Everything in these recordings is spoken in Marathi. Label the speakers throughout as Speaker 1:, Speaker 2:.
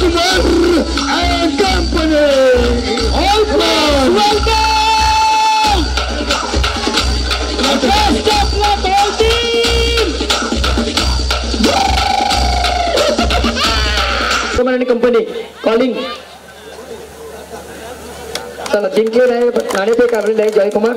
Speaker 1: and company. Welcome. Best of luck, all team.
Speaker 2: आणि कंपनी कॉलिंग चला जिंकले नाही नाणेफेक काढलेले आहे जयकुमार.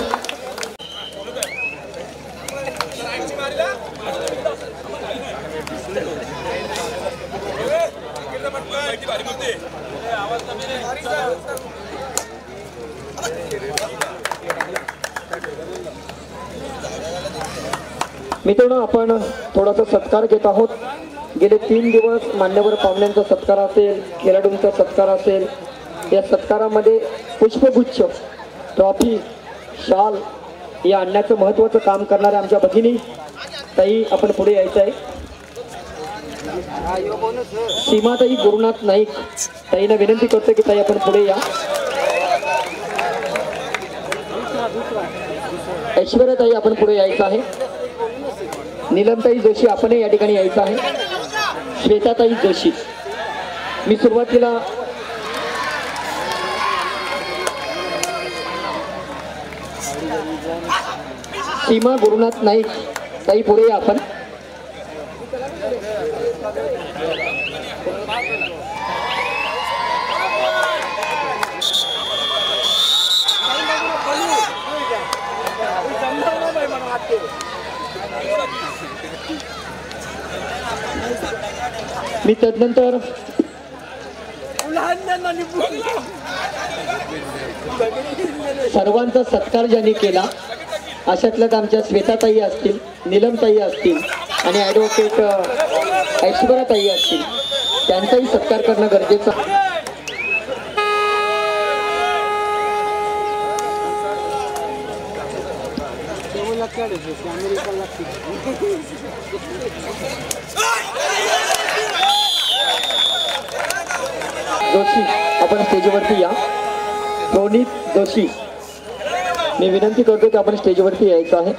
Speaker 2: मित्रांनो आपण थोडासा सत्कार घेत आहोत. गेले 3 दिवस मान्यवर पाहुण्यांचा सत्कार असेल, खेळाडूंचा सत्कार असेल. या सत्कारामध्ये पुष्पगुच्छ, ट्रॉफी, शाल या आणण्याचं महत्त्वाचं काम करणाऱ्या आमच्या भगिनी ताई आपण पुढे यायचं आहे. सीमाताई गुरुनाथ नाईक ताईंना विनंती करतो की ताई आपण पुढे या. ऐश्वर्याताई आपण पुढे यायचं आहे. नीलमताई जोशी आपण या ठिकाणी यायचं आहे. श्वेताताई जोशी. मी सुरुवातीला सीमा गुरुनाथ नाईक ताई पुढे या आपण. मी तदनंतर सर्वांचा सत्कार ज्यांनी केला अशातल्याच आमच्या श्वेताताई असतील, नीलमताई असतील आणि ॲडव्होकेट ऐश्वर्याताई असतील त्यांचाही सत्कार करणं गरजेचं आहे. जोशी आपण स्टेजवरती या. प्रोनीत जोशी मी विनंती करतो की आपण स्टेजवरती यायचं आहे.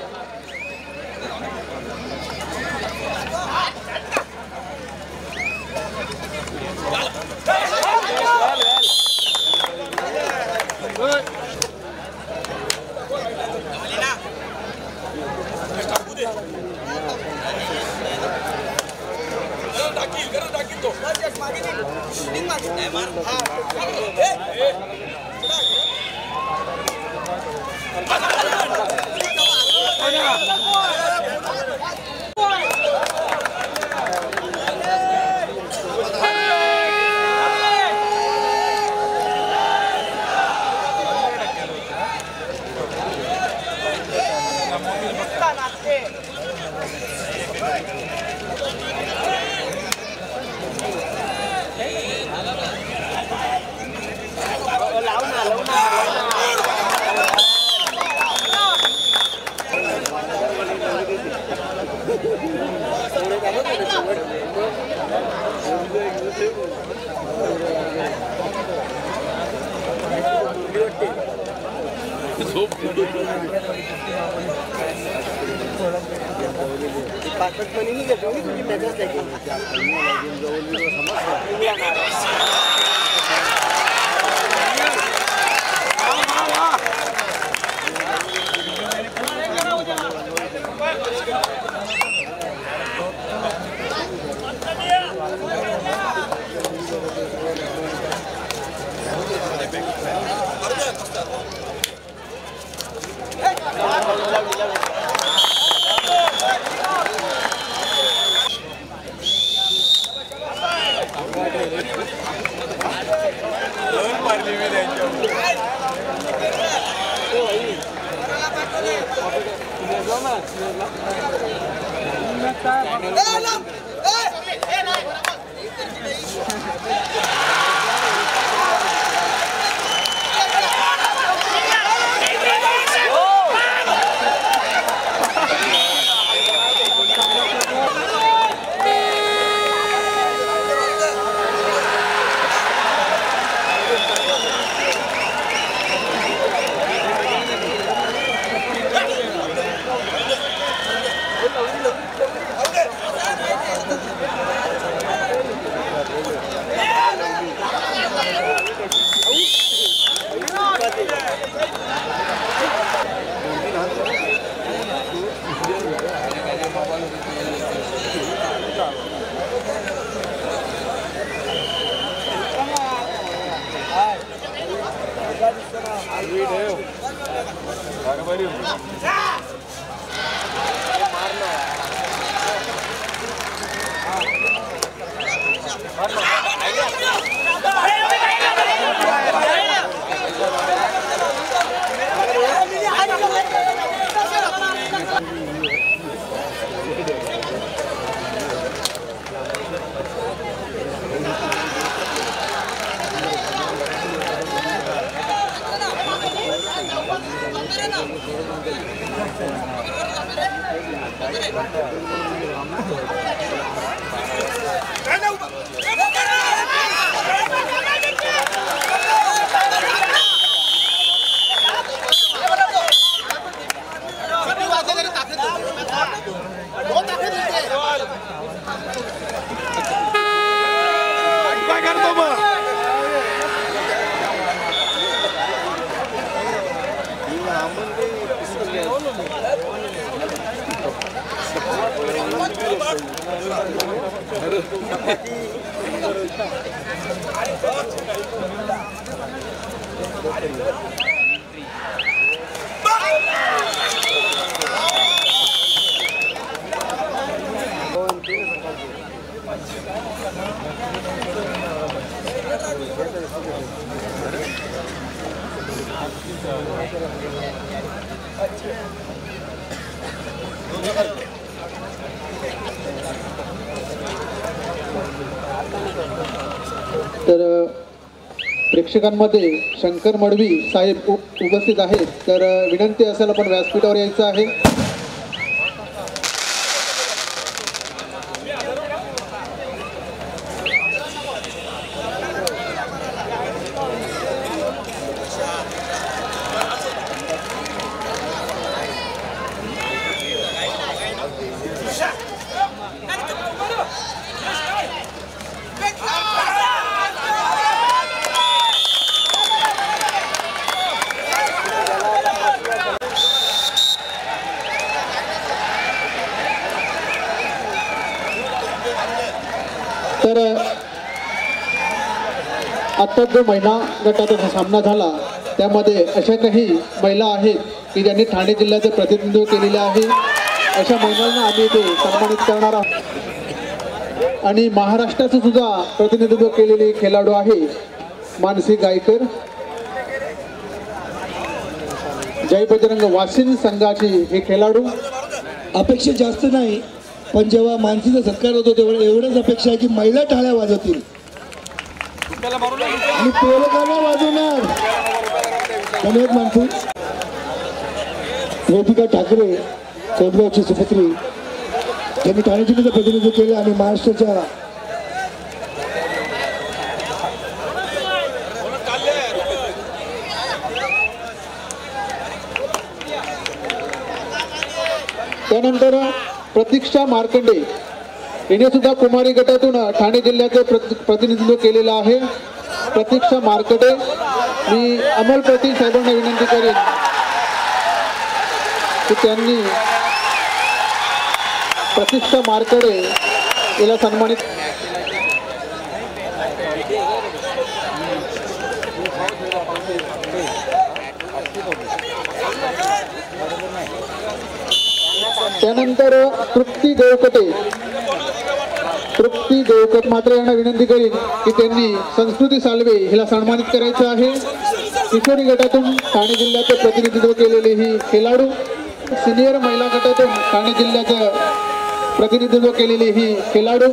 Speaker 3: तर प्रेक्षकांमध्ये शंकर मडवी साहेब उपस्थित आहेत, तर विनंती असेल आपण व्यासपीठावर यायचं आहे. तर आता जो महिला गटाचा सामना झाला त्यामध्ये अशा काही महिला आहेत की ज्यांनी ठाणे जिल्ह्याचे प्रतिनिधित्व केलेले आहे. अशा महिलांना आम्ही ते सन्मानित करणार आहोत. आणि महाराष्ट्राचं सुद्धा प्रतिनिधित्व केलेली खेळाडू आहे मानसी गायकर, जय बजरंग वाशिम संघाची हे खेळाडू.
Speaker 4: अपेक्षा जास्त नाही, पण जेव्हा मानसीचा सत्कार होतो तेवढं एवढंच अपेक्षा आहे की महिला टाळ्या वाजवतील आणि पोरं वाजवणार. धन्यवाद मानसी. वेदिका ठाकरे कोदगावची सुपुत्री, त्यांनी ठाणे जिल्ह्याचं प्रतिनिधित्व केलं आणि महाराष्ट्राच्या
Speaker 3: त्यानंतर प्रतीक्षा मार्कंडे हिने सुद्धा कुमारी गटातून ठाणे जिल्ह्याचे प्रतिनिधित्व केलेलं आहे. प्रतीक्षा मार्कंडे, मी अमोल प्रतीक साहेबांना विनंती करेन की त्यांनी प्रतीक्षा मार्कंडे याला सन्मानित. त्यानंतर तृप्ती देवकट मात्र यांना विनंती करीन की त्यांनी संस्कृती साल्वे हिला सन्मानित करायचं आहे. किशोरी गटातून ठाणे जिल्ह्याचे प्रतिनिधित्व केलेली ही खेळाडू, सिनियर महिला गटातून ठाणे जिल्ह्याचं प्रतिनिधित्व केलेली ही खेळाडू.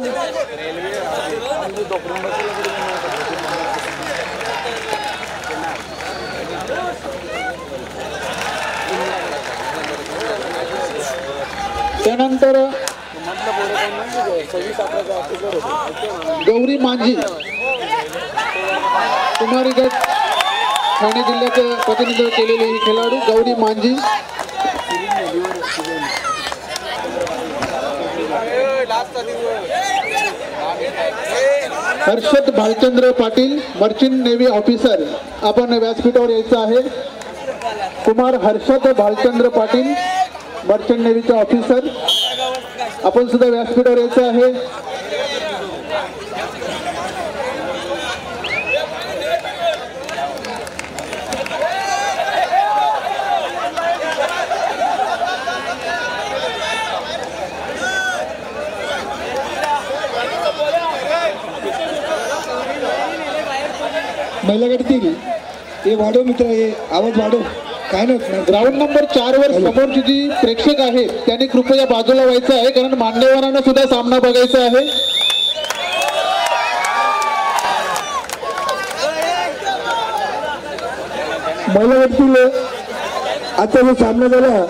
Speaker 3: त्यानंतर गौरी मांझी कुमारी गट ठाणे जिल्ह्याचं प्रतिनिधित्व केलेली ही खेळाडू Gauri Manjhi. Harshad Bhalchandra Patil, merchant navy officer, आपण व्यासपीठावर यायचं आहे. कुमार हर्षद भालचंद्र पाटील, मर्चंट नेव्हीचे ऑफिसर, आपण सुद्धा व्यासपीठावर यायचं आहे.
Speaker 4: महिला गटातील हे वाढव मित्र, हे आवाज वाढव. काय नाही
Speaker 3: ग्राउंड नंबर 4 वर समोरची जी प्रेक्षक आहेत त्यांनी कृपया बाजूला व्हायचं आहे, कारण मान्यवरांना सुद्धा सामना बघायचा आहे.
Speaker 4: महिला गटातील आजचा जो सामना झाला